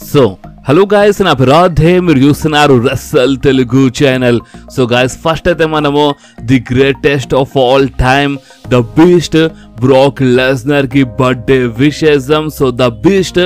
So, hello guys, na Piradhe మీరు చూస్తున్నారు Russell Telugu channel. So guys, first అయితే మనము the greatest of all time the beast Brock Lesnar కి birthday wish చేద్దాం. So the beast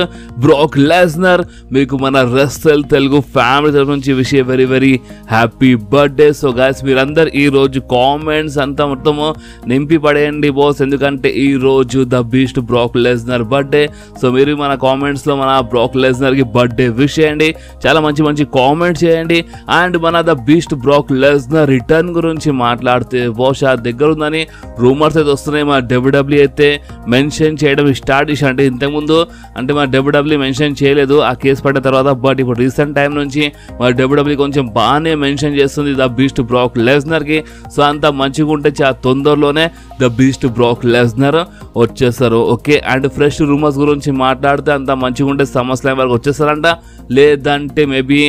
Brock Lesnar మీకు మన Russell Telugu family తరఫు నుంచి wish very very happy birthday. So guys, మీరందరు ఈ రోజు కామెంట్స్ అంతా మొత్తము నింపి పడేయండి బాస్, ఎందుకంటే ఈ రోజు the beast Brock Lesnar birthday. So మీరు మన కామెంట్స్ లో మన బ్రాక్ లెస్నర్ కి బర్త్డే విష్ చేయండి, చాలా మంచి మంచి కామెంట్స్ చేయండి. అండ్ మన the beast Brock Lesnar return గురించి మాట్లాడితే బహుశా దగ్గర ఉందని రూమర్స్ అయితే వస్తున్నాయి. మన డబ్ల్యూడబ్ల్యూ అయితే మెన్షన్ చేయడం స్టార్ట్ చేసి, అంటే ఇంతకుముందు అంటే మన డబ్ల్యూడబ్ల్యూ మెన్షన్ చేయలేదు ఆ కేసు పడిన తర్వాత, బట్ ఇప్పుడు రీసెంట్ టైం నుంచి మన డబ్ల్యూడబ్ల్యూ కొంచెం బాగానే మెన్షన్ చేస్తుంది ద బీస్ట్ బ్రాక్ లెస్నర్ కి. సో అంత మంచిగా ఉంటే చాలా తొందరలోనే ద బీస్ట్ బ్రాక్ లెస్నర్ వచ్చేస్తారు. ఓకే, అండ్ ఫ్రెష్ రూమర్స్ గురించి మాట్లాడితే అంత మంచిగా ఉంటే సమ్మర్స్లామ్ వరకు వచ్చేస్తారంట, లేదంటే మేబీ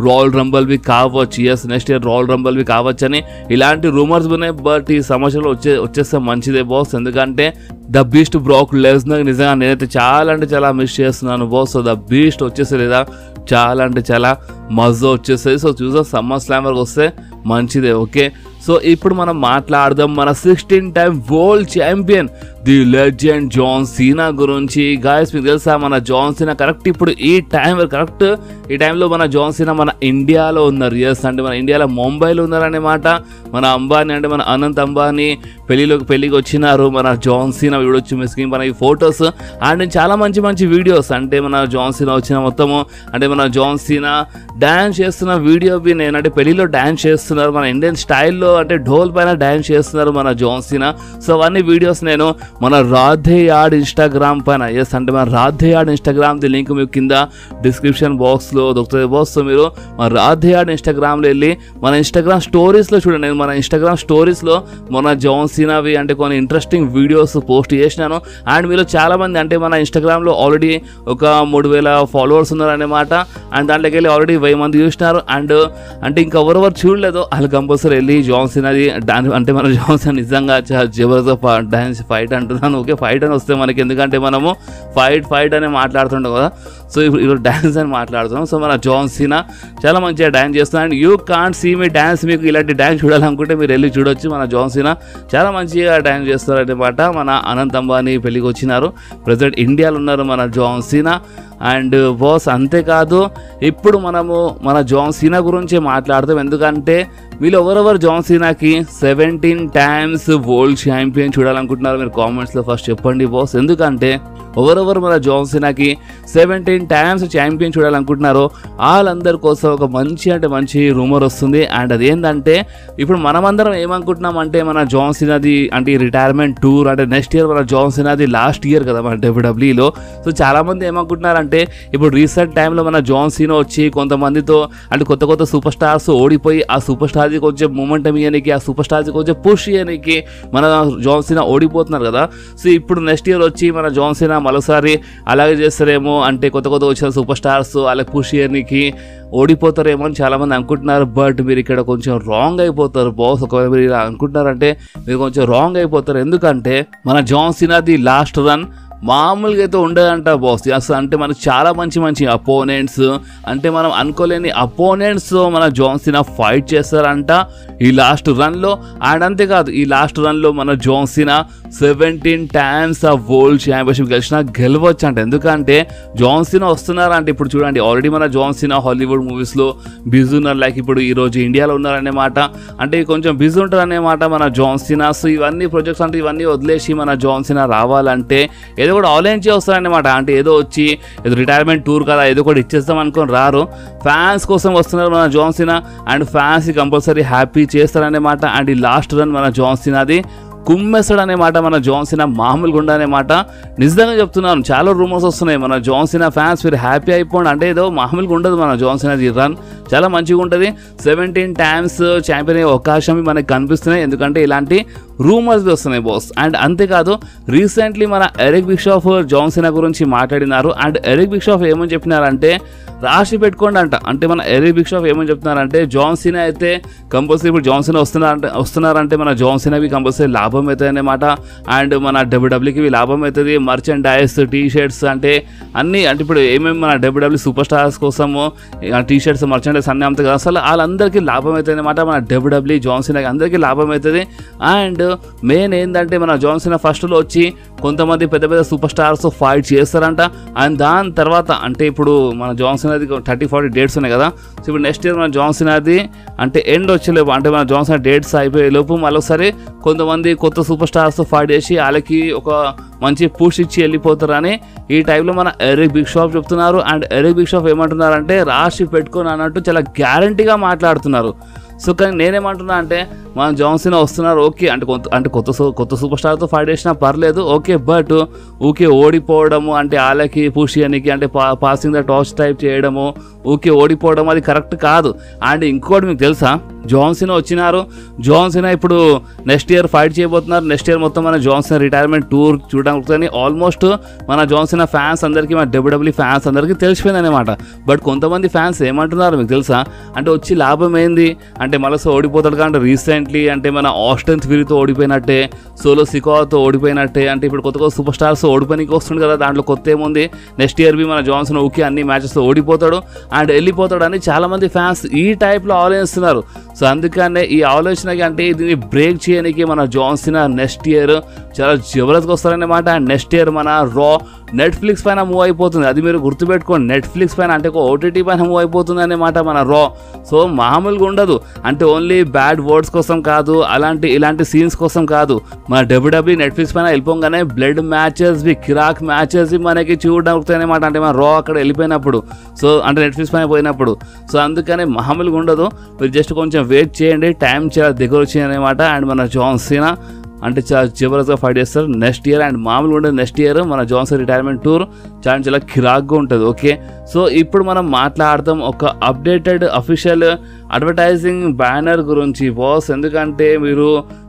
రాయల్ రంబల్ బి కావచ్చు. Yes, next year Royal Rumble బి కావచ్చు అని ఇలాంటి రూమర్స్ ఉన్నాయి. బట్ ఈ సంవత్సరంలో వచ్చేస్తే మంచిదే బాస్, ఎందుకంటే ద బీస్ట్ బ్రాక్ లెస్నర్ నిజంగా నేనైతే చాలా అంటే చాలా మిస్ చేస్తున్నాను బాస్. సో ద బీస్ట్ వచ్చేస్తే లేదా చాలా అంటే చాలా మజా వచ్చేస్తుంది. సో చూద్దాం సమ్మర్ స్లామ్ వరకు వస్తే మంచిదే. ఓకే, సో ఇప్పుడు మనం మాట్లాడదాం మన 16 time world champion the legend John Cena గురించి. గాయస్, మీకు తెలుసా మన జాన్ సీనా కరెక్ట్ ఇప్పుడు ఈ టైంలో మన జాన్ సీనా మన ఇండియాలో ఉన్నారు. ఎస్, అంటే మన ఇండియాలో ముంబైలో ఉన్నారన్నమాట. మన అంబానీ అంటే మన అనంత్ అంబానీ పెళ్ళికి వచ్చినారు. మన జాన్ సీనా చూడొచ్చు మీ స్క్రీన్ పైన ఈ ఫొటోస్. అండ్ చాలా మంచి మంచి వీడియోస్, అంటే మన జాన్ సీనా వచ్చిన మొత్తము అంటే మన జాన్ సీనా డ్యాన్స్ చేస్తున్న వీడియో బి నేనంటే పెళ్ళిలో డ్యాన్స్ చేస్తున్నారు మన ఇండియన్ స్టైల్లో, అంటే ఢోల్ పైన డ్యాన్స్ చేస్తున్నారు మన జాన్ సీనా. సో అవన్నీ వీడియోస్ నేను మన రాధే యాడ్ ఇన్స్టాగ్రామ్ పైన, ఎస్ అంటే మన రాధే యాడ్ ఇన్స్టాగ్రామ్ది లింక్ మీకు కింద డిస్క్రిప్షన్ బాక్స్లో దొరుకుతుంది బాస్. సో మీరు మన రాధే యాడ్ ఇన్స్టాగ్రామ్లో వెళ్ళి మన ఇన్స్టాగ్రామ్ స్టోరీస్లో చూడండి. నేను మన ఇన్స్టాగ్రామ్ స్టోరీస్లో మన జాన్ సీనావి అంటే కొన్ని ఇంట్రెస్టింగ్ వీడియోస్ పోస్ట్ చేసినాను. అండ్ మీరు చాలామంది అంటే మన ఇన్స్టాగ్రామ్లో ఆల్రెడీ ఒక 3000 ఫాలోవర్స్ ఉన్నారన్నమాట. అండ్ దాంట్లోకి వెళ్ళి ఆల్రెడీ 1000 మంది చూసినారు. అండ్ అంటే ఇంకా ఎవరెవరు చూడలేదో వాళ్ళు కంపల్సరీ వెళ్ళి జాన్ సీనాది డాన్స్ అంటే మన జాన్ సీనా నిజంగా జబర్దస్త్ డాన్స్ ఫైట్ అంటున్నాను. ఓకే, ఫైట్ అని వస్తే మనకి ఎందుకంటే మనము ఫైట్ అని మాట్లాడుతుంటాం కదా, సో ఇప్పుడు డ్యాన్స్ అని మాట్లాడుతున్నాం. సో మన జాన్ సీనా చాలా మంచిగా డ్యాన్స్ చేస్తున్నాం. And you can't see me dance, మీకు ఇలాంటి డ్యాన్స్ చూడాలనుకుంటే మీరు వెళ్ళి చూడొచ్చు. మన జాన్ సీనా చాలా మంచిగా డ్యాన్స్ చేస్తారన్నమాట. మన అనంత్ అంబానీ పెళ్ళికి వచ్చినారు, ప్రజెంట్ ఇండియాలో ఉన్నారు మన జాన్ సీనా. అండ్ బాస్ అంతేకాదు, ఇప్పుడు మనము మన జాన్ సీనా గురించి మాట్లాడతాం, ఎందుకంటే వీళ్ళు ఎవరెవరు జాన్ సీనాకి 17 టైమ్స్ వరల్డ్ ఛాంపియన్ చూడాలనుకుంటున్నారు మీరు కామెంట్స్లో ఫస్ట్ చెప్పండి బాస్. ఎందుకంటే ఎవరెవరు మన జాన్ సీనాకి 17 టైమ్స్ ఛాంపియన్ చూడాలనుకుంటున్నారో వాళ్ళందరి కోసం ఒక మంచి రూమర్ వస్తుంది. అండ్ అదేంటంటే ఇప్పుడు మనమందరం ఏమనుకుంటున్నాం అంటే మన జాన్ సీనాది అంటే రిటైర్మెంట్ టూర్, అంటే నెక్స్ట్ ఇయర్ మన జాన్ సీనాది లాస్ట్ ఇయర్ కదా మన డబ్ల్యూడబ్ల్యూలో. సో చాలామంది ఏమనుకుంటున్నారంటే ఇప్పుడు రీసెంట్ టైంలో మన జాన్ సీనా వచ్చి కొంతమందితో అంటే కొత్త సూపర్ స్టార్స్ ఓడిపోయి ఆ సూపర్ స్టార్ది కొంచెం మూమెంటం ఇవ్వడానికి, ఆ సూపర్ స్టార్ది కొంచెం పుష్ ఇవ్వడానికి మన జాన్ సీనా ఓడిపోతున్నారు కదా. సో ఇప్పుడు నెక్స్ట్ ఇయర్ వచ్చి మన జాన్ సీనా మరోసారి అలాగే చేస్తారేమో, అంటే కొత్త వచ్చిన సూపర్ స్టార్స్ అలాగే పుష్ ఇవ్వడానికి ఓడిపోతారేమో అని చాలామంది అనుకుంటున్నారు. బట్ మీరు ఇక్కడ కొంచెం రాంగ్ అయిపోతారు బాస్. ఒకవేళ మీరు ఇలా అనుకుంటున్నారంటే మీరు కొంచెం రాంగ్ అయిపోతారు, ఎందుకంటే మన జాన్ సీనాది లాస్ట్ రన్ మామూలుగా అయితే ఉండదంట బాస్. అసలు అంటే మనకు చాలా మంచి అపోనెంట్స్, అంటే మనం అనుకోలేని అపోనెంట్స్ మన జాన్ సీనా ఫైట్ చేస్తారంట ఈ లాస్ట్ రన్లో. అండ్ అంతేకాదు ఈ లాస్ట్ రన్లో మన జాన్ సీనా 17 టైమ్స్ ఆ వరల్డ్ ఛాంపియన్షిప్ గెలవచ్చు అంట. ఎందుకంటే జాన్ సీనా వస్తున్నారంటే ఇప్పుడు చూడండి ఆల్రెడీ మన జాన్ సీనా హాలీవుడ్ మూవీస్లో బిజీ ఉన్నారు, లైక్ ఇప్పుడు ఈరోజు ఇండియాలో ఉన్నారనేమాట, అంటే కొంచెం బిజీ ఉంటారనేమాట మన జాన్ సీనా. సో ఇవన్నీ ప్రాజెక్ట్స్ అంటే ఇవన్నీ వదిలేసి మన జాన్ సీనా రావాలంటే ఏదో కూడా ఆన్లైన్ వస్తారనమాట. అంటే ఏదో వచ్చి ఏదో రిటైర్మెంట్ టూర్ కదా ఏదో కూడా ఇచ్చేస్తాం అనుకొని రారు, ఫ్యాన్స్ కోసం వస్తున్నారు మన John Cena. And fans compulsory happy చేస్తారనేమాట. అండ్ ఈ లాస్ట్ రన్ మన జాన్ సీనాది కుమ్మేస్తాడు అనేమాట మన జాన్ సీనా, మామూలుగా ఉండనేమాట. నిజంగా చెప్తున్నాను, చాలా రూమర్స్ వస్తున్నాయి మన జాన్ సీనా ఫ్యాన్స్ మీరు హ్యాపీ అయిపోండి, అంటే ఏదో మామూలుగా ఉండదు మన జాన్ సీనాది రన్, చాలా మంచిగా ఉంటుంది. 17 టైమ్స్ ఛాంపియన్ అయ్యే అవకాశం మనకి కనిపిస్తున్నాయి, ఎందుకంటే ఇలాంటి రూమర్స్ వస్తున్నాయి బాస్. అండ్ అంతేకాదు రీసెంట్లీ మన ఎరిక్ బిషాఫ్ జాన్ సీనా గురించి మాట్లాడినారు. అండ్ ఎరిక్ బిషాఫ్ ఏమని చెప్పినారంటే రాసి పెట్టుకోండి అంట. అంటే మన ఎరిక్ బిషాఫ్ ఏమని చెప్తున్నారంటే జాన్ సీనా అయితే కంపల్సరీ ఇప్పుడు జాన్ సీనా వస్తున్నారంటే మన జాన్ సీనాకి కంపల్సరీ లాభం అవుతుంది అన్నమాట. అండ్ మన డబ్ల్యూడబ్ల్యూకి లాభం అవుతుంది. మర్చెండైజ్, టీ షర్ట్స్ అంటే అన్నీ, అంటే ఇప్పుడు ఏమేమి మన డబ్ల్యూడబ్ల్యూ సూపర్ స్టార్స్ కోసము టీ షర్ట్స్, మర్చెండైజ్ అన్నీ అమ్ముతాయి కదా, అసలు వాళ్ళందరికీ లాభం అవుతుంది అనమాట. మన డబ్ల్యూడబ్ల్యూ జాన్ సీనాకి అందరికీ లాభం అవుతుంది. అండ్ మెయిన్ ఏంటంటే మన జాన్ సీనా ఫస్ట్లో వచ్చి కొంతమంది పెద్ద పెద్ద సూపర్ స్టార్స్ ఫైట్ చేస్తారంట. అండ్ దాని తర్వాత అంటే ఇప్పుడు మన జాన్ సీనాది 30-40 డేట్స్ ఉన్నాయి కదా. సో ఇప్పుడు నెక్స్ట్ ఇయర్ మన జాన్ సీనాది అంటే ఎండ్ వచ్చేలోపు, అంటే మన జాన్ సీనా డేట్స్ అయిపోయే లోపు మళ్ళొకసారి కొంతమంది కొత్త సూపర్ స్టార్స్ ఫైట్ చేసి వాళ్ళకి ఒక మంచి పుష్ ఇచ్చి వెళ్ళిపోతారని ఈ టైంలో మన ఎరిక్ బిషాఫ్ చెప్తున్నారు. అండ్ ఎరిక్ బిషాఫ్ ఏమంటున్నారంటే రాసి పెట్టుకొని అన్నట్టు చాలా గ్యారంటీగా మాట్లాడుతున్నారు. సో కానీ నేనేమంటున్నా అంటే మన జాన్ సీనా వస్తున్నారు ఓకే, అంటే కొత్త సూపర్ స్టార్తో ఫైట్ చేసినా పర్లేదు ఓకే, బట్ ఊకే ఓడిపోవడము అంటే వాళ్ళకి పుష్ చేయడానికి అంటే పాసింగ్ ద టార్చ్ టైప్ చేయడము, ఊకే ఓడిపోవడం అది కరెక్ట్ కాదు. అండ్ ఇంకోటి మీకు తెలుసా, జాన్ సీనా వచ్చినారు, జాన్ సీనా ఇప్పుడు నెక్స్ట్ ఇయర్ ఫైట్ చేయబోతున్నారు. నెక్స్ట్ ఇయర్ మొత్తం మన జాన్ సీనా రిటైర్మెంట్ టూర్ చూడడానికి ఆల్మోస్ట్ మన జాన్ సీనా ఫ్యాన్స్ అందరికీ, మన డబ్ల్యూడబ్ల్యూ ఫ్యాన్స్ అందరికీ తెలిసిపోయింది అనమాట. బట్ కొంతమంది ఫ్యాన్స్ ఏమంటున్నారు మీకు తెలుసా, అంటే వచ్చి లాభం ఏంది అంటే మళ్ళీ ఓడిపోతాడు కాబట్టి రీసెంట్లీ అంటే మన ఆస్టన్ థియరీతో ఓడిపోయినట్టే, సోలో సికోతో ఓడిపోయినట్టే, అంటే ఇప్పుడు కొత్త సూపర్ స్టార్స్ ఓడిపోయినకి వస్తుంది కదా, దాంట్లో కొత్త ఏముంది, నెక్స్ట్ ఇయర్ బి మన జాన్ సీనా ఊకే అన్ని మ్యాచెస్లో ఓడిపోతాడు అండ్ వెళ్ళిపోతాడు అని చాలామంది ఫ్యాన్స్ ఈ టైప్లో ఆలోచిస్తున్నారు. సో అందుకనే ఈ ఆలోచనకి అంటే దీన్ని బ్రేక్ చేయడానికి మన జాన్ సీనా నెక్స్ట్ ఇయర్ చాలా జబర్దస్త్గా వస్తారన్నమాట. అండ్ నెక్స్ట్ ఇయర్ మన రా నెట్ఫ్లిక్స్ పైన మూవ్ అయిపోతుంది, అది మీరు గుర్తుపెట్టుకోండి. నెట్ఫ్లిక్స్ పైన అంటే ఒక ఓటీటీ పైన మూవ్ అయిపోతుంది అన్నమాట మన రా. సో మామూలుగా ఉండదు, అంటే ఓన్లీ బ్యాడ్ వర్డ్స్ కోసం కాదు, ఇలాంటి సీన్స్ కోసం కాదు. మన డబ్ల్యూడబ్ల్యూ నెట్ఫ్లిక్స్ పైన వెళ్ళిపోగానే బ్లడ్ మ్యాచెస్ కిరాక్ మ్యాచెస్ మనకి చూడడానికి అనమాట, అంటే మన రా అక్కడ వెళ్ళిపోయినప్పుడు, సో అంటే నెట్ఫ్లిక్స్ పైన పోయినప్పుడు. సో అందుకని మామూలుగా ఉండదు, మీరు జస్ట్ కొంచెం వెయిట్ చేయండి, టైం చాలా దగ్గర వచ్చింది అనమాట. అండ్ మన జాన్ సీనా అంటే చాలా జబర్దస్త్గా ఫైట్ చేస్తారు నెక్స్ట్ ఇయర్. అండ్ మామూలుగా ఉండదు, నెక్స్ట్ ఇయర్ మన జాన్ సీనా రిటైర్మెంట్ టూర్ చాలా కిరాక్గా ఉంటుంది ఓకే. సో ఇప్పుడు మనం మాట్లాడతాం ఒక అప్డేటెడ్ అఫీషియల్ అడ్వర్టైజింగ్ బ్యానర్ గురించి బాస్. ఎందుకంటే మీరు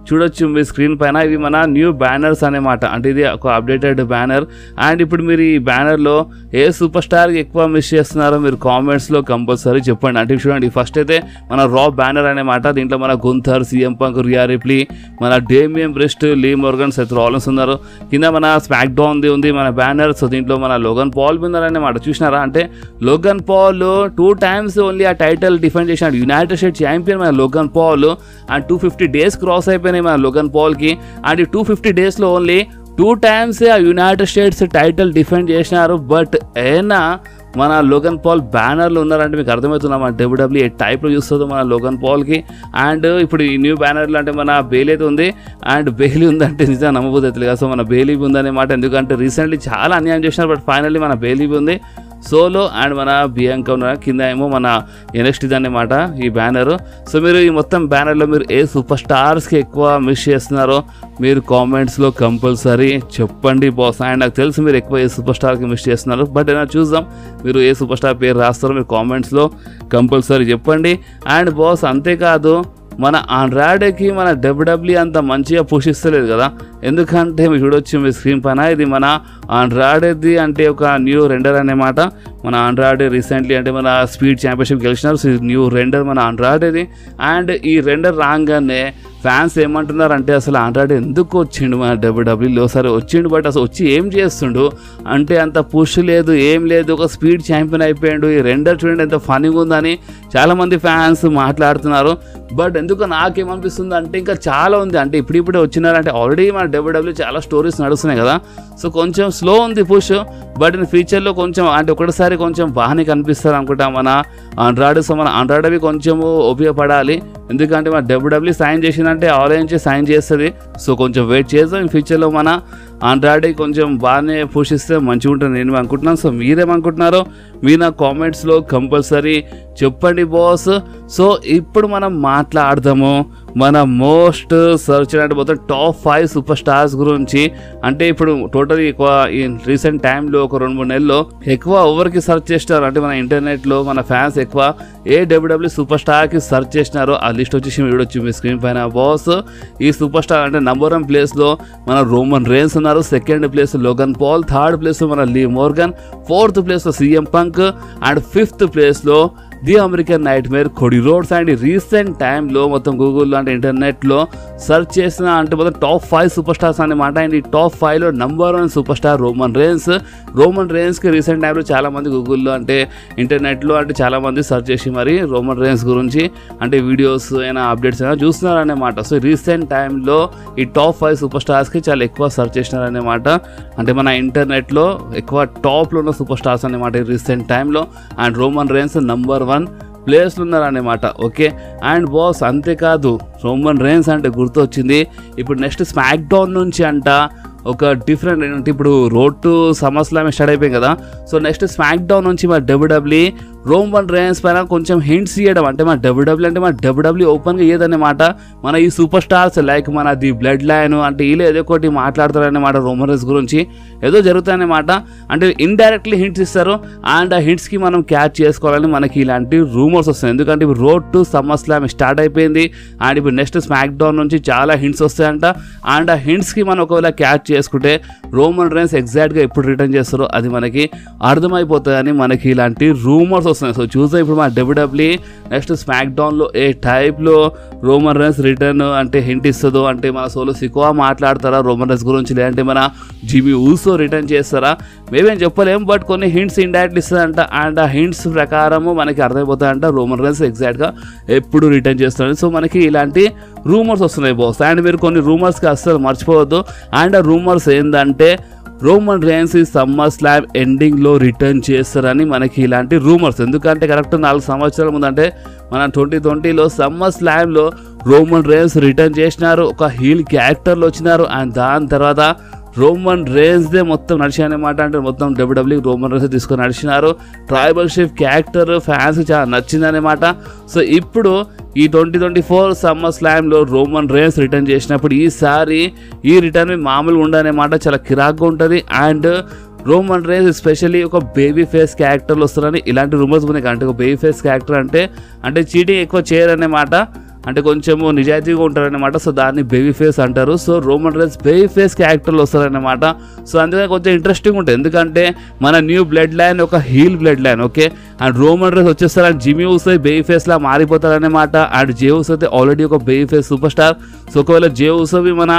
చూడొచ్చు మీ స్క్రీన్ పైన, ఇవి మన న్యూ బ్యానర్స్ అనమాట, అంటే ఇది ఒక అప్డేటెడ్ బ్యానర్. అండ్ ఇప్పుడు మీరు ఈ బ్యానర్లో ఏ సూపర్ స్టార్కి ఎక్కువ మిస్ చేస్తున్నారో మీరు కామెంట్స్లో కంపల్సరీ చెప్పండి. అంటే చూడండి, ఫస్ట్ అయితే మన రా బ్యానర్ అనమాట, దీంట్లో మన గుంథర్, సిఎం పంక్, రియా రిప్లీ, మన డేమియన్ బ్రెస్ట్, లీ మోర్గన్, సెత్ రాలిన్స్ ఉన్నారు. కింద మన స్మాక్ డౌన్ ఉంది మన బ్యానర్. సో దీంట్లో మన లోగన్ పాల్ ఉన్నారన్నమాట. చూసినారా, అంటే లోగన్ పాల్ 2 times ఓన్లీ ఆ టైటిల్ డిఫెండ్ చేసినాడు, యునైటెడ్ స్టేట్స్ ఛాంపియన్ మన Logan Paul. And 250 days cross అయిపోయినాయి మన లోగన్ పాల్కి. అండ్ ఈ 250 daysలో ఓన్లీ 2 times ఆ యునైటెడ్ స్టేట్స్ టైటిల్ డిఫెండ్ చేసినారు. బట్ అయినా మన లోగన్ పాల్ బ్యానర్లు ఉన్నారంటే మీకు అర్థమవుతుంది మన డబ్ల్యూడబ్ల్యూ ఏ టైప్లో చూస్తుందో మన లోగన్ పాల్కి. అండ్ ఇప్పుడు ఈ న్యూ బ్యానర్లు అంటే మన బేలీ అయితే ఉంది, అండ్ బేలీ ఉందంటే నిజంగా నమ్మబోదు అవుతుంది కదా. సో మన బేలీ ఉందన్నమాట, ఎందుకంటే రీసెంట్లీ చాలా అన్యాయం చేసినారు, బట్ ఫైనల్లీ మన బేలీ ఉంది సోలో. అండ్ మన బియాంకా ఉన్నారు, కింద ఏమో మన ఎన్ఎక్స్టీ అన్నమాట ఈ బ్యానర్. సో మీరు ఈ మొత్తం బ్యానర్లో మీరు ఏ సూపర్ స్టార్స్కి ఎక్కువ మిస్ చేస్తున్నారో మీరు కామెంట్స్లో కంపల్సరీ చెప్పండి బాస్. అండ్ నాకు తెలుసు మీరు ఎక్కువ ఏ సూపర్ స్టార్కి మిస్ చేస్తున్నారు, బట్ అయినా చూద్దాం మీరు ఏ సూపర్ స్టార్ పేరు రాస్తారో మీరు కామెంట్స్లో కంపల్సరీ చెప్పండి. అండ్ బాస్ అంతేకాదు మన ఆండ్రాయిడ్కి మన డబ్ల్యూడబ్ల్యూ అంత మంచిగా పోషిస్తలేదు కదా, ఎందుకంటే మీరు చూడొచ్చు మీ స్క్రీన్ పైన ఇది మన ఆండ్రాయిడ్ది అంటే ఒక న్యూ రెండర్ అన్నమాట. మన ఆండ్రాయిడ్ రీసెంట్లీ అంటే మన స్పీడ్ ఛాంపియన్షిప్ గెలిచినారు, సో న్యూ రెండర్ మన ఆండ్రాయిడ్ ఇది. అండ్ ఈ రెండర్ రాగానే ఫ్యాన్స్ ఏమంటున్నారంటే అసలు ఆండ్రాయిడ్ ఎందుకు వచ్చిండు మన డబ్ల్యూడబ్ల్యూలో, సరే వచ్చిండు బట్ అసలు వచ్చి ఏం చేస్తుండు అంటే అంత పుష్ లేదు ఏం లేదు, ఒక స్పీడ్ ఛాంపియన్ అయిపోయాడు, ఈ రెండర్ చూడండి ఎంత ఫనీగా ఉందని చాలామంది ఫ్యాన్స్ మాట్లాడుతున్నారు. బట్ ఎందుకు నాకేమనిపిస్తుంది అంటే ఇంకా చాలా ఉంది, అంటే ఇప్పుడిప్పుడే వచ్చినారంటే ఆల్రెడీ మన డబ్ల్యూడబ్ల్యూ చాలా స్టోరీస్ నడుస్తున్నాయి కదా, సో కొంచెం స్లో ఉంది పుష్. బట్ ఇన్ ఫ్యూచర్లో కొంచెం అంటే ఒకటిసారి కొంచెం బాగానే కనిపిస్తారు అనుకుంటా మన ఆండ్రాయిడ్. సో మన ఆండ్రాయిడ్ అవి కొంచెము ఉపయోగపడాలి, ఎందుకంటే మన డబ్ల్యూడబ్ల్యూ సైన్ చేసిందంటే ఆన్లైన్ సైన్ చేస్తుంది. సో కొంచెం వెయిట్ చేద్దాం, ఇన్ ఫ్యూచర్లో మన ఆండ్రాయిడ్ కొంచెం బాగానే పోషిస్తే మంచిగా ఉంటుంది నేను అనుకుంటున్నాను. సో మీరేమనుకుంటున్నారో మీ నా కామెంట్స్లో కంపల్సరీ చెప్పండి బాస్. సో ఇప్పుడు మనం మాట్లాడదాము మన మోస్ట్ సర్చ్ అంటే మొత్తం టాప్ 5 సూపర్ స్టార్స్ గురించి. అంటే ఇప్పుడు టోటల్ ఎక్కువ ఈ రీసెంట్ టైంలో ఒక 2-3 నెలల్లో ఎక్కువ ఎవరికి సర్చ్ చేసినారు అంటే మన ఇంటర్నెట్లో మన ఫ్యాన్స్ ఎక్కువ ఏ WWE సూపర్ స్టార్కి సర్చ్ చేసినారో ఆ లిస్ట్ వచ్చేసి వీడియో వచ్చి మీ స్క్రీన్ పైన బాస్. ఈ సూపర్ స్టార్ అంటే నంబర్ 1 ప్లేస్లో మన రోమన్ రేన్స్ ఉన్నారు, second place Logan Paul, third ప్లేస్లో మన లీ మోర్గన్, ఫోర్త్ ప్లేస్లో CM పంక్ అండ్ ఫిఫ్త్ ప్లేస్లో the American nightmare Cody Rhodes. And recent టైంలో మొత్తం గూగుల్లో అంటే ఇంటర్నెట్లో సర్చ్ చేసిన అంటే మొత్తం టాప్ 5 సూపర్ స్టార్స్ అన్నమాట. అండ్ ఈ టాప్ 5లో number 1 super star Roman Reigns. Roman రేన్స్కి రీసెంట్ టైంలో చాలామంది గూగుల్లో అంటే ఇంటర్నెట్లో అంటే చాలామంది సర్చ్ చేసి మరి రోమన్ రేన్స్ గురించి అంటే వీడియోస్ అయినా అప్డేట్స్ అయినా చూస్తున్నారన్నమాట. సో రీసెంట్ టైంలో ఈ టాప్ 5 సూపర్ స్టార్స్కి చాలా ఎక్కువ సర్చ్ చేసినారన్నమాట. అంటే మన ఇంటర్నెట్లో ఎక్కువ టాప్లో ఉన్న సూపర్ స్టార్స్ అన్నమాట ఈ రీసెంట్ టైంలో. అండ్ రోమన్ రేన్స్ నంబర్ 1 ప్లేస్లు ఉన్నారన్నమాట. ఓకే అండ్ బాస్ అంతేకాదు రోమన్ రేన్స్ అంటే గుర్తొచ్చింది ఇప్పుడు నెక్స్ట్ స్మాక్ డౌన్ నుంచి అంట ఒక డిఫరెంట్ ఏంటంటే ఇప్పుడు రోడ్ టు సమ్మర్స్లామ్ స్టార్ట్ అయిపోయింది కదా. సో నెక్స్ట్ స్మాక్ డౌన్ నుంచి మా WWE రోమన్ రేన్స్ పైన కొంచెం హింట్స్ ఇవ్వడం అంటే మా WWE అంటే మా WWE ఓపెన్గా ఇయ్యదన్నమాట. మన ఈ సూపర్ స్టార్స్ లైక్ మన ది బ్లడ్ లైన్ అంటే వీళ్ళు ఏదో ఒకటి మాట్లాడతారన్నమాట రోమన్ రేన్స్ గురించి ఏదో జరుగుతాయన్నమాట. అంటే ఇండైరెక్ట్లీ హింట్స్ ఇస్తారు అండ్ ఆ హింట్స్కి మనం క్యాచ్ చేసుకోవాలని మనకి ఇలాంటి రూమర్స్ వస్తాయి. ఎందుకంటే ఇప్పుడు రోడ్ టు సమ్మర్స్లామ్ స్టార్ట్ అయిపోయింది అండ్ ఇప్పుడు నెక్స్ట్ స్మాక్ డౌన్ నుంచి చాలా హింట్స్ వస్తాయంట. అండ్ ఆ హింట్స్కి మనం ఒకవేళ క్యాచ్ చేసుకుంటే రోమన్ రేన్స్ ఎగ్జాక్ట్గా ఎప్పుడు రిటర్న్ చేస్తారో అది మనకి అర్థమైపోతుందని మనకి ఇలాంటి రూమర్స్ వస్తున్నాయి. సో చూద్దాం ఇప్పుడు మన WWE నెక్స్ట్ స్మాక్ డౌన్లో ఏ టైప్లో రోమన్ రేన్స్ రిటర్న్ అంటే హింట్ ఇస్తుందో. అంటే మన సోలో సికోవా మాట్లాడతారా రోమన్ రేన్స్ గురించి, లేదంటే మన జిమీ ఊసో రిటర్న్ చేస్తారా మేమేం చెప్పలేం. బట్ కొన్ని హింట్స్ ఇండైరెక్ట్ ఇస్తుందంట అండ్ ఆ హింట్స్ ప్రకారము మనకి అర్థమైపోతాయంట రోమన్ రేన్స్ ఎగ్జాక్ట్గా ఎప్పుడు రిటర్న్ చేస్తారని. సో మనకి ఇలాంటి రూమర్స్ వస్తున్నాయి బాస్. అండ్ మీరు కొన్ని రూమర్స్కి అస్సలు మర్చిపోవద్దు. అండ్ ఆ రూమర్స్ ఏంటంటే రోమన్ రేన్స్ ఈ సమ్మర్ స్లామ్ ఎండింగ్లో రిటర్న్ చేస్తారని మనకి ఇలాంటి రూమర్స్. ఎందుకంటే కరెక్ట్ 4 సంవత్సరాల ముందంటే మన 2020లో సమ్మర్ స్లామ్లో రోమన్ రేన్స్ రిటర్న్ చేసినారు, ఒక హీల్ క్యారెక్టర్లో వచ్చినారు. అండ్ దాని తర్వాత రోమన్ రేన్స్దే మొత్తం నడిచాయన్నమాట. అంటే మొత్తం WWE రోమన్ రేన్స్ తీసుకొని నడిచినారు. ట్రైబల్ షిప్ క్యారెక్టర్ ఫ్యాన్స్ చాలా నచ్చిందన్నమాట. సో ఇప్పుడు ఈ 2024 సమ్మర్ స్లామ్లో రోమన్ రేన్స్ రిటర్న్ చేసినప్పుడు ఈసారి ఈ రిటర్న్ మామూలుగా ఉండదన్నమాట, చాలా కిరాక్గా ఉంటుంది. అండ్ రోమన్ రేన్స్ ఎస్పెషల్లీ ఒక బేబీ ఫేస్ క్యారెక్టర్లు వస్తారని ఇలాంటి రూమర్స్ ఉన్నాయి. అంటే ఒక బేబీ ఫేస్ క్యారెక్టర్ అంటే చీటింగ్ ఎక్కువ చేయరన్నమాట, అంటే కొంచెము నిజాయితీగా ఉంటారన్నమాట. సో దాన్ని బేబీ ఫేస్ అంటారు. So Roman rains baby face క్యారెక్టర్లు వస్తారన్నమాట. సో అందుకని కొంచెం ఇంట్రెస్టింగ్ ఉంటుంది. ఎందుకంటే మన న్యూ బ్లడ్ లైన్ ఒక heel blood line. Okay and Roman Reigns వచ్చేస్తారు అండ్ జిమీ ఊసో బేబీ ఫేస్లా మారిపోతారన్నమాట. అండ్ జే ఊసో అయితే ఆల్రెడీ ఒక baby face super star. So ఒకవేళ జే ఊసోవి మన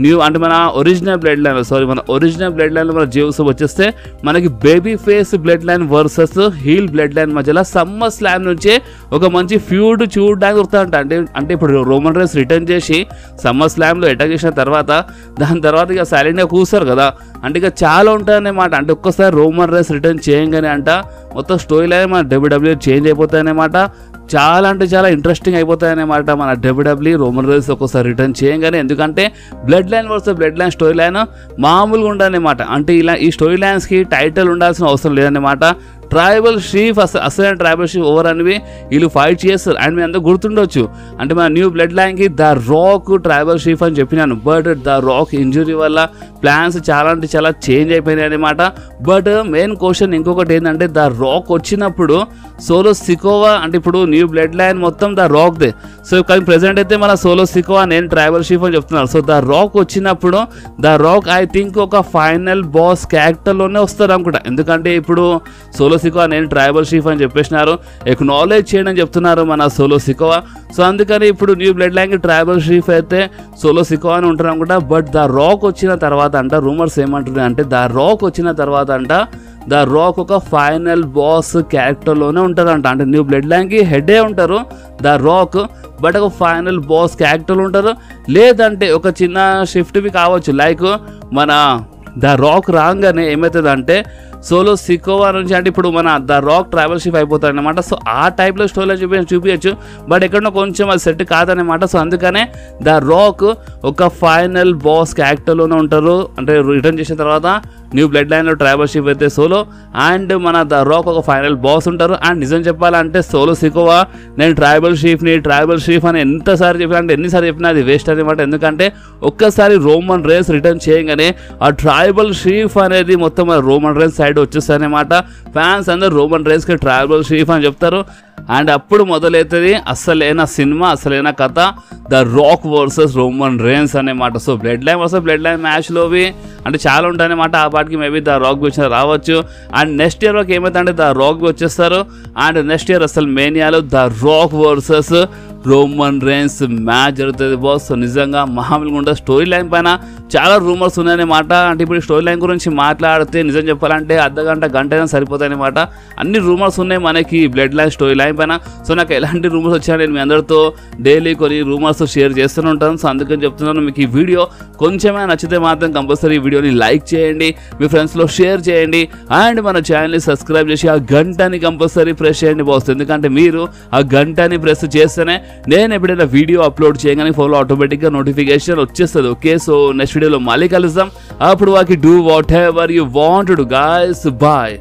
న్యూ అంటే మన ఒరిజినల్ బ్లడ్ లైన్ మన ఒరిజినల్ బ్లడ్ లైన్లో మన జే ఊసో వచ్చేస్తే మనకి baby face blood line versus heel blood line మధ్యలో సమ్మర్ స్లామ్ నుంచే ఒక మంచి ఫ్యూడ్ చూడడానికి దొరుకుతా. అంటే ఇప్పుడు రోమన్ రేన్స్ రిటర్న్ చేసి సమ్మర్ స్లామ్లో అటాక్ చేసిన తర్వాత దాని తర్వాత ఇక సైలెంట్గా కూర్చారు కదా. అంటే ఇక చాలా ఉంటాయన్నమాట. అంటే ఒక్కసారి రోమన్ రేన్స్ రిటర్న్ చేయంగానే అంట మొత్తం స్టోరీ లైన్ మన WWE చేంజ్ అయిపోతాయన్నమాట. చాలా అంటే చాలా ఇంట్రెస్టింగ్ అయిపోతాయన్నమాట మన WWE రోమన్ రేన్స్ ఒక్కోసారి రిటర్న్ చేయంగానే. ఎందుకంటే blood line versus blood line story line మామూలుగా ఉండదన్నమాట. అంటే ఇలా ఈ స్టోరీ లైన్స్కి టైటిల్ ఉండాల్సిన అవసరం లేదన్నమాట. ట్రైబల్ షీఫ్ అసలు ట్రైబల్ షీఫ్ ఓవర్ అనేవి వీళ్ళు ఫైట్ చేస్తారు. అండ్ మీ అందరూ గుర్తుండొచ్చు అంటే మన న్యూ బ్లడ్ లైన్కి ద రాక్ ట్రైబల్ షీఫ్ అని చెప్పినాను. బట్ ద రాక్ ఇంజురీ వల్ల ప్లాన్స్ చాలా అంటే చాలా చేంజ్ అయిపోయినాయి అనమాట. బట్ మెయిన్ క్వశ్చన్ ఇంకొకటి ఏంటంటే ద రాక్ వచ్చినప్పుడు సోలో సికోవా అంటే ఇప్పుడు న్యూ బ్లడ్ లైన్ మొత్తం ద రాక్దే. సో కానీ ప్రెసెంట్ అయితే మన సోలో సికోవా నేను ట్రైబల్ షీఫ్ అని చెప్తున్నారు. సో ద రాక్ వచ్చినప్పుడు ద రాక్ ఐ థింక్ ఒక ఫైనల్ బాస్ క్యారెక్టర్లోనే వస్తారు అనుకుంటా. ఎందుకంటే ఇప్పుడు సోలో సికోవా నేను ట్రైబల్ షీఫ్ అని చెప్పేసినారు, ఎక్నాలెడ్జ్ చేయండి అని చెప్తున్నారు మన సోలో సికోవా. సో అందుకని ఇప్పుడు న్యూ బ్లడ్ లైన్కి ట్రైబల్ షీఫ్ అయితే సోలో సికోవా అని ఉంటారు అనుకుంటా. బట్ ద రాక్ వచ్చిన తర్వాత అంట రూమర్స్ ఏమంటున్నాయి అంటే ద రాక్ వచ్చిన తర్వాత అంట ద రాక్ ఒక ఫైనల్ బాస్ క్యారెక్టర్లోనే ఉంటారంట. అంటే న్యూ బ్లడ్ లైన్కి హెడే ఉంటారు ద రాక్, బట్ ఒక ఫైనల్ బాస్ క్యారెక్టర్లు ఉంటారు. లేదంటే ఒక చిన్న షిఫ్ట్వి కావచ్చు. లైక్ మన ద రాక్ రాగానే ఏమవుతుందంటే సోలో సికోవా నుంచి అంటే ఇప్పుడు మన ద రాక్ ట్రైబల్ షీఫ్ అయిపోతారు అనమాట. సో ఆ టైప్లో స్టోరీలో చూపించచ్చు. బట్ ఎక్కడో కొంచెం అది సెట్ కాదనమాట. సో అందుకనే ద రాక్ ఒక ఫైనల్ బాస్ క్యారెక్టర్లోనే ఉంటారు. అంటే రిటర్న్ చేసిన తర్వాత న్యూ బ్లడ్ లైన్లో ట్రైబల్ షీఫ్ అయితే సోలో అండ్ మన ద రాక్ ఒక ఫైనల్ బాస్ ఉంటారు. అండ్ నిజం చెప్పాలంటే సోలో సికోవా నేను ట్రైబల్ షీఫ్ అని ఎంతసారి చెప్పినా అంటే ఎన్నిసార్లు చెప్పినా అది వేస్ట్ అనమాట. ఎందుకంటే ఒక్కసారి రోమన్ రేన్స్ రిటర్న్ చేయగానే ఆ ట్రైబల్ షీఫ్ అనేది మొత్తం రోమన్ రేన్స్ సైడ్ వచ్చేస్తుంది అనమాట. ఫ్యాన్స్ అందరూ రోమన్ రేన్స్కి ట్రైబల్ షీఫ్ అని చెప్తారు. అండ్ అప్పుడు మొదలవుతుంది అసలైన సినిమా, అసలైన కథ, the Rock versus Roman Reigns అనమాట. So blood line versus blood line మ్యాచ్లోవి అంటే చాలా ఉంటాయి అనమాట. ఆ పాటికి మేబీ ద రాక్ వచ్చిన రావచ్చు. అండ్ నెక్స్ట్ ఇయర్ వరకు ఏమైతే ద రాక్ వచ్చేస్తారు. అండ్ నెక్స్ట్ ఇయర్ అసలు మేనియాలో the Rock versus Roman Reigns match జరుగుతుంది బాస్. సో నిజంగా మామూలుగా ఉంటుంది. స్టోరీ లైన్ పైన చాలా రూమర్స్ ఉన్నాయన్నమాట. అంటే ఇప్పుడు స్టోరీ లైన్ గురించి మాట్లాడితే నిజం చెప్పాలంటే గంట అయినా సరిపోతాయి అనమాట. అన్ని రూమర్స్ ఉన్నాయి మనకి బ్లడ్ లైన్ స్టోరీ లైన్ పైన. సో నాకు ఎలాంటి రూమర్స్ వచ్చాయో నేను మీ అందరితో డైలీ కొన్ని రూమర్స్ షేర్ చేస్తూనే ఉంటాను. సో అందుకని చెప్తున్నాను, మీకు ఈ వీడియో కొంచెమే నచ్చితే మాత్రం కంపల్సరీ ఈ వీడియోని లైక్ చేయండి, మీ ఫ్రెండ్స్లో షేర్ చేయండి అండ్ మన ఛానల్ని సబ్స్క్రైబ్ చేసి ఆ గంటని కంపల్సరీ ప్రెస్ చేయండి బాస్. ఎందుకంటే మీరు ఆ గంటని ప్రెస్ చేస్తేనే నేను ఎప్పుడైనా వీడియో అప్లోడ్ చేయగానే ఫోన్లో ఆటోమేటిక్గా నోటిఫికేషన్ వచ్చేస్తుంది. ఓకే, సో నెక్స్ట్ వీడియోలో మళ్ళీ కలుద్దాం. అప్పుడు వాకి do whatever you want to guys. Bye.